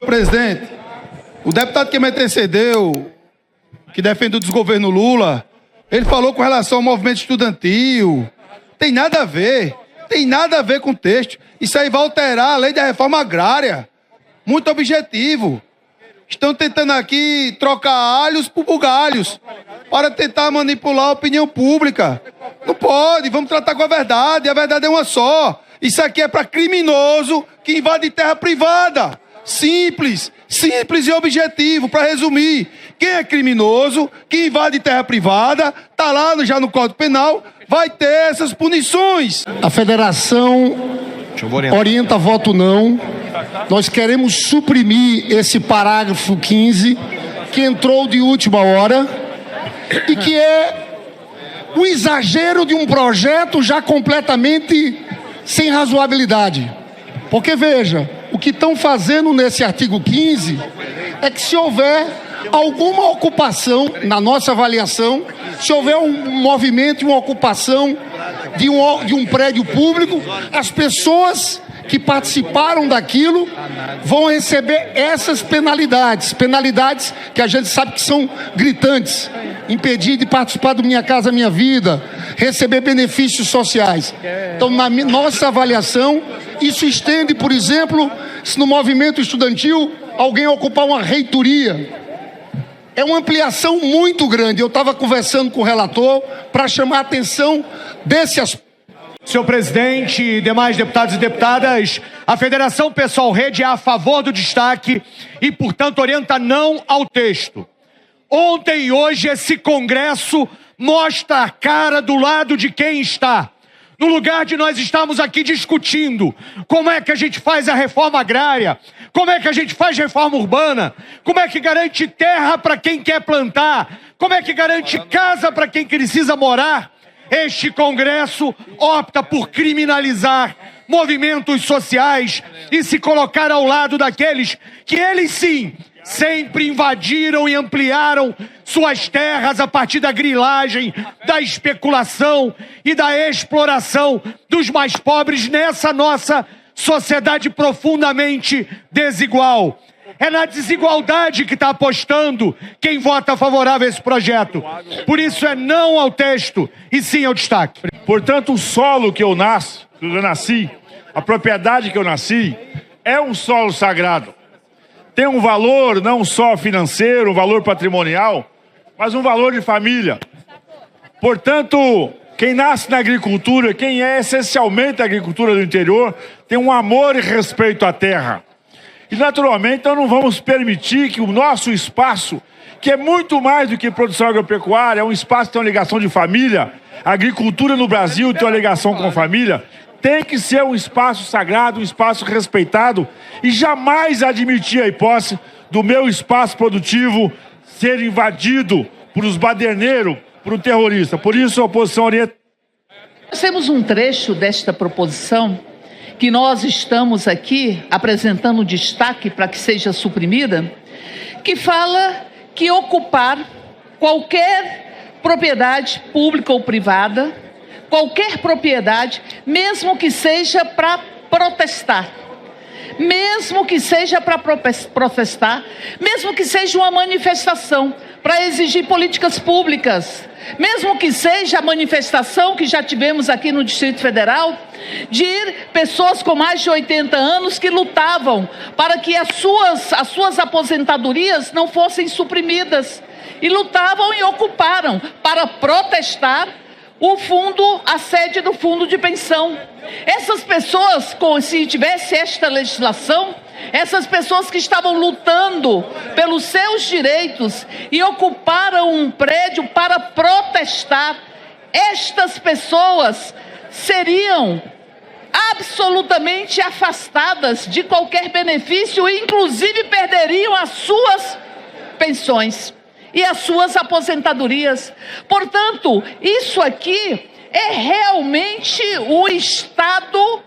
Presidente, o deputado que me antecedeu, que defende o desgoverno Lula, ele falou com relação ao movimento estudantil. Tem nada a ver com o texto. Isso aí vai alterar a lei da reforma agrária. Muito objetivo. Estão tentando aqui trocar alhos por bugalhos para tentar manipular a opinião pública. Não pode, vamos tratar com a verdade é uma só. Isso aqui é para criminoso que invade terra privada. Simples e objetivo, para resumir. Quem é criminoso, que invade terra privada, está lá já no Código Penal, vai ter essas punições. A federação orienta voto não. Nós queremos suprimir esse parágrafo 15, que entrou de última hora, e que é o exagero de um projeto já completamente sem razoabilidade. Porque, veja, o que estão fazendo nesse artigo 15 é que se houver alguma ocupação, na nossa avaliação, se houver um movimento e uma ocupação de um prédio público, as pessoas que participaram daquilo vão receber essas penalidades que a gente sabe que são gritantes: impedir de participar do Minha Casa Minha Vida, receber benefícios sociais. Então, na nossa avaliação, isso estende, por exemplo, se no movimento estudantil alguém ocupar uma reitoria. É uma ampliação muito grande. Eu estava conversando com o relator para chamar a atenção desse aspecto. Senhor presidente e demais deputados e deputadas, a Federação Pessoal Rede é a favor do destaque e, portanto, orienta não ao texto. Ontem e hoje esse Congresso mostra a cara do lado de quem está. No lugar de nós estarmos aqui discutindo como é que a gente faz a reforma agrária, como é que a gente faz reforma urbana, como é que garante terra para quem quer plantar, como é que garante casa para quem precisa morar, este Congresso opta por criminalizar movimentos sociais e se colocar ao lado daqueles que eles sim sempre invadiram e ampliaram suas terras a partir da grilagem, da especulação e da exploração dos mais pobres nessa nossa sociedade profundamente desigual. É na desigualdade que está apostando quem vota favorável a esse projeto. Por isso é não ao texto e sim ao destaque. Portanto, o solo que eu nasci, a propriedade que eu nasci, é um solo sagrado. Tem um valor não só financeiro, um valor patrimonial, mas um valor de família. Portanto, quem nasce na agricultura, quem é essencialmente a agricultura do interior, tem um amor e respeito à terra. E, naturalmente, nós não vamos permitir que o nosso espaço, que é muito mais do que produção agropecuária, é um espaço que tem uma ligação de família, a agricultura no Brasil tem uma ligação com a família, tem que ser um espaço sagrado, um espaço respeitado, e jamais admitir a hipótese do meu espaço produtivo ser invadido por os baderneiros, por um terrorista. Por isso, a oposição orienta. Nós temos um trecho desta proposição que nós estamos aqui apresentando destaque para que seja suprimida, que fala que ocupar qualquer propriedade pública ou privada, qualquer propriedade, mesmo que seja para protestar, mesmo que seja para protestar, mesmo que seja uma manifestação para exigir políticas públicas, mesmo que seja a manifestação que já tivemos aqui no Distrito Federal, de pessoas com mais de 80 anos que lutavam para que as suas aposentadorias não fossem suprimidas, e lutavam e ocuparam para protestar a sede do fundo de pensão. Essas pessoas, se tivesse esta legislação, essas pessoas que estavam lutando pelos seus direitos e ocuparam um prédio para protestar, estas pessoas seriam absolutamente afastadas de qualquer benefício e inclusive perderiam as suas pensões e as suas aposentadorias. Portanto, isso aqui é realmente o Estado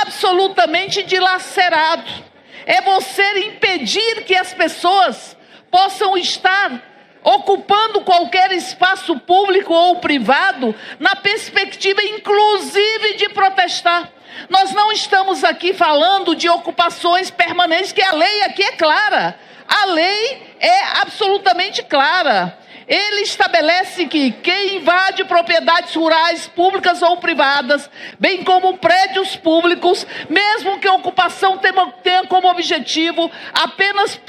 absolutamente dilacerado. É você impedir que as pessoas possam estar ocupando qualquer espaço público ou privado, na perspectiva inclusive de protestar. Nós não estamos aqui falando de ocupações permanentes, que a lei aqui é clara. A lei é absolutamente clara. Ele estabelece que quem invade propriedades rurais, públicas ou privadas, bem como prédios públicos, mesmo que a ocupação tenha como objetivo apenas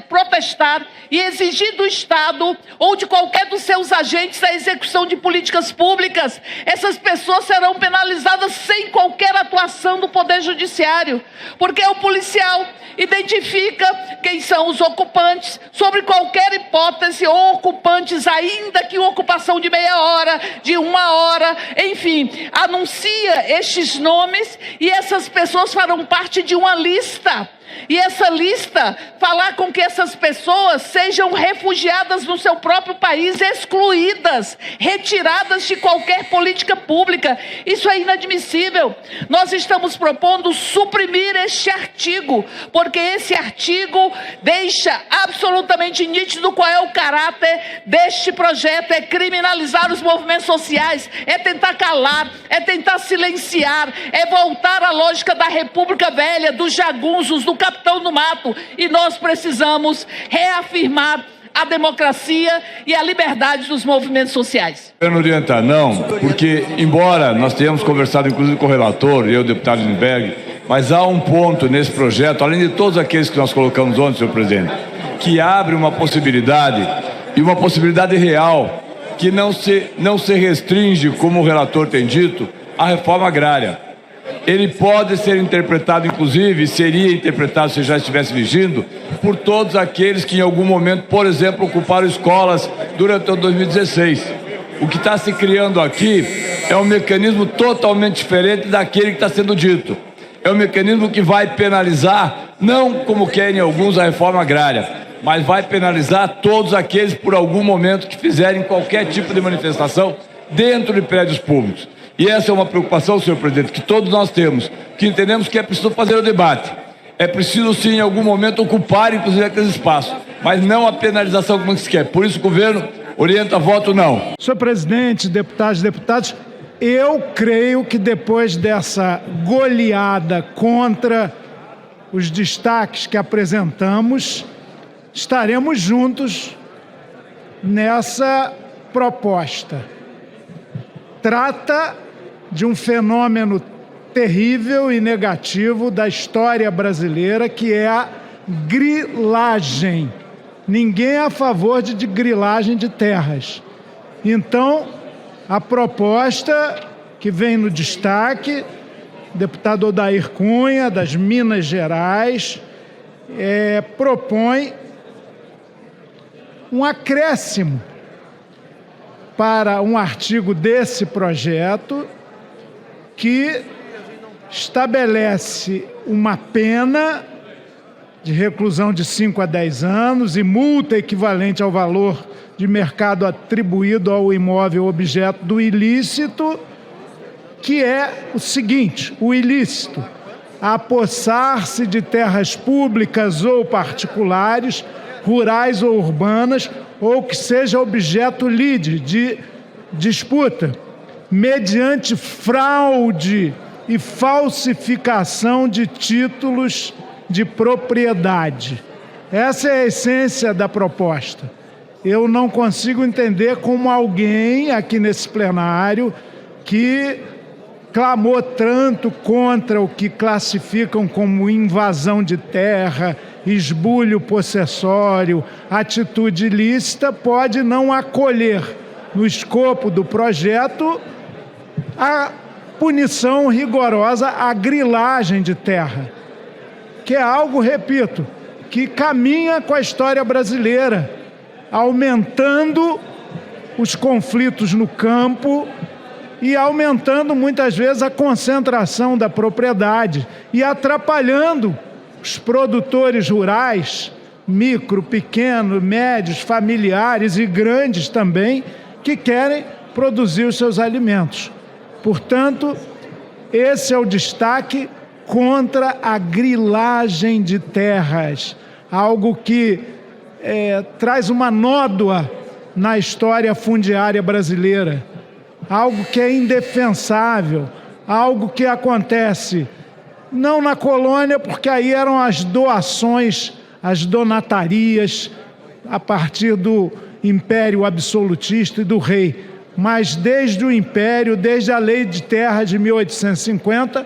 protestar e exigir do Estado ou de qualquer dos seus agentes a execução de políticas públicas, essas pessoas serão penalizadas sem qualquer atuação do Poder Judiciário, porque o policial identifica quem são os ocupantes, sobre qualquer hipótese, ou ocupantes, ainda que ocupação de meia hora, de 1 hora, enfim, anuncia estes nomes e essas pessoas farão parte de uma lista. E essa lista falar com que essas pessoas sejam refugiadas no seu próprio país, excluídas, retiradas de qualquer política pública. Isso é inadmissível. Nós estamos propondo suprimir este artigo, porque esse artigo deixa absolutamente nítido qual é o caráter deste projeto: é criminalizar os movimentos sociais, é tentar calar, é tentar silenciar, é voltar à lógica da República Velha, dos jagunços, do capitão do mato. E nós precisamos reafirmar a democracia e a liberdade dos movimentos sociais. Eu não orientar, não, porque embora nós tenhamos conversado inclusive com o relator e o deputado Lindbergh, mas há um ponto nesse projeto, além de todos aqueles que nós colocamos ontem, senhor presidente, que abre uma possibilidade, e uma possibilidade real, que não se restringe, como o relator tem dito, à reforma agrária. Ele pode ser interpretado, inclusive, seria interpretado, se já estivesse vigindo, por todos aqueles que em algum momento, por exemplo, ocuparam escolas durante o 2016. O que está se criando aqui é um mecanismo totalmente diferente daquele que está sendo dito. É um mecanismo que vai penalizar, não como querem alguns, a reforma agrária, mas vai penalizar todos aqueles, por algum momento, que fizerem qualquer tipo de manifestação dentro de prédios públicos. E essa é uma preocupação, senhor presidente, que todos nós temos, que entendemos que é preciso fazer o debate. É preciso, sim, em algum momento, ocupar, inclusive, aqueles espaços, mas não a penalização como se quer. Por isso, o governo orienta voto não. Senhor presidente, deputados e deputadas, eu creio que depois dessa goleada contra os destaques que apresentamos, estaremos juntos nessa proposta. Trata de um fenômeno terrível e negativo da história brasileira, que é a grilagem. Ninguém é a favor de grilagem de terras. Então, a proposta que vem no destaque, deputado Odair Cunha, das Minas Gerais, propõe um acréscimo para um artigo desse projeto que estabelece uma pena de reclusão de 5 a 10 anos e multa equivalente ao valor de mercado atribuído ao imóvel objeto do ilícito, que é o seguinte: o ilícito, apossar-se de terras públicas ou particulares, rurais ou urbanas, ou que seja objeto lide de disputa, mediante fraude e falsificação de títulos de propriedade. Essa é a essência da proposta. Eu não consigo entender como alguém aqui nesse plenário que clamou tanto contra o que classificam como invasão de terra, esbulho possessório, atitude ilícita, pode não acolher no escopo do projeto a punição rigorosa à grilagem de terra, que é algo, repito, que caminha com a história brasileira, aumentando os conflitos no campo e aumentando muitas vezes a concentração da propriedade e atrapalhando os produtores rurais, micro, pequeno, médios, familiares e grandes também, que querem produzir os seus alimentos. Portanto, esse é o destaque contra a grilagem de terras, algo que traz uma nódoa na história fundiária brasileira. Algo que é indefensável, algo que acontece não na colônia, porque aí eram as doações, as donatarias, a partir do Império Absolutista e do rei. Mas desde o Império, desde a Lei de Terra de 1850,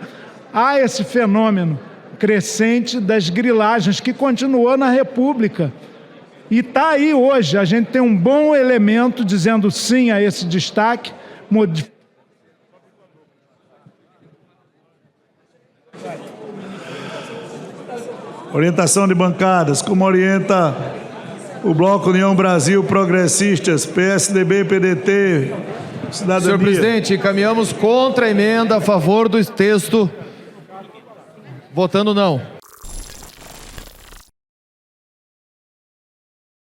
há esse fenômeno crescente das grilagens que continuou na República. E está aí hoje, a gente tem um bom elemento dizendo sim a esse destaque. Orientação de bancadas, como orienta o Bloco União Brasil Progressistas, PSDB, PDT, Cidadania. Senhor presidente, encaminhamos contra a emenda a favor do texto, votando não.